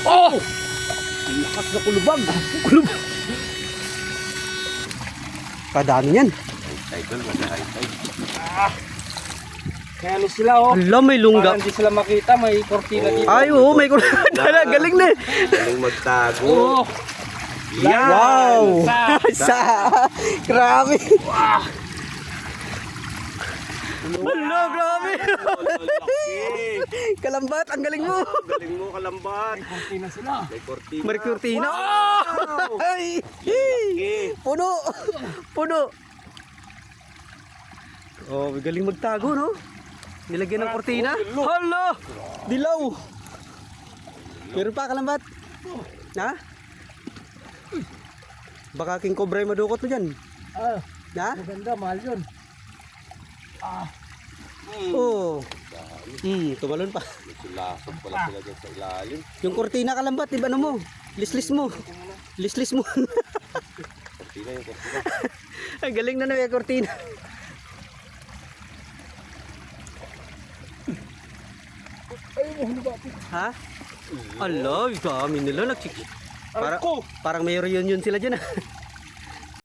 Oh! Lakas na kulubag. Kulubag. Kadami yan. Kaya ano sila oh. Hala, may Para lungga. hindi sila makita, may kortina dito. Ay, oo, may kurtina. Galing na. Galing magtago. Oh, Yan! Wow! Sa- Sa! Grabe! Hala, grabe! Kalambat, ang galing mo! Galing mo, kalambat. kortina sila. May kortina. May kurtina. Wow! Ay! Laki. Puno! Puno! Oh, may galing magtago, no? Nilagyan ng kurtina. Hala! Dilaw! Meron pa, kalambat? Ha? Baka king cobra yung madukot mo dyan. Ah, Ha? maganda, mahal yun. Oo. Tumalon pa. May silasok pala sila dyan sa ilalim. Yung kurtina kalambat, iba ano mo? Lislis mo. Lislis mo. Kortina yung kortina. Ang galing na may kurtina. Ha? Ala, dami nila nagchik. Parang may reunion sila dyan.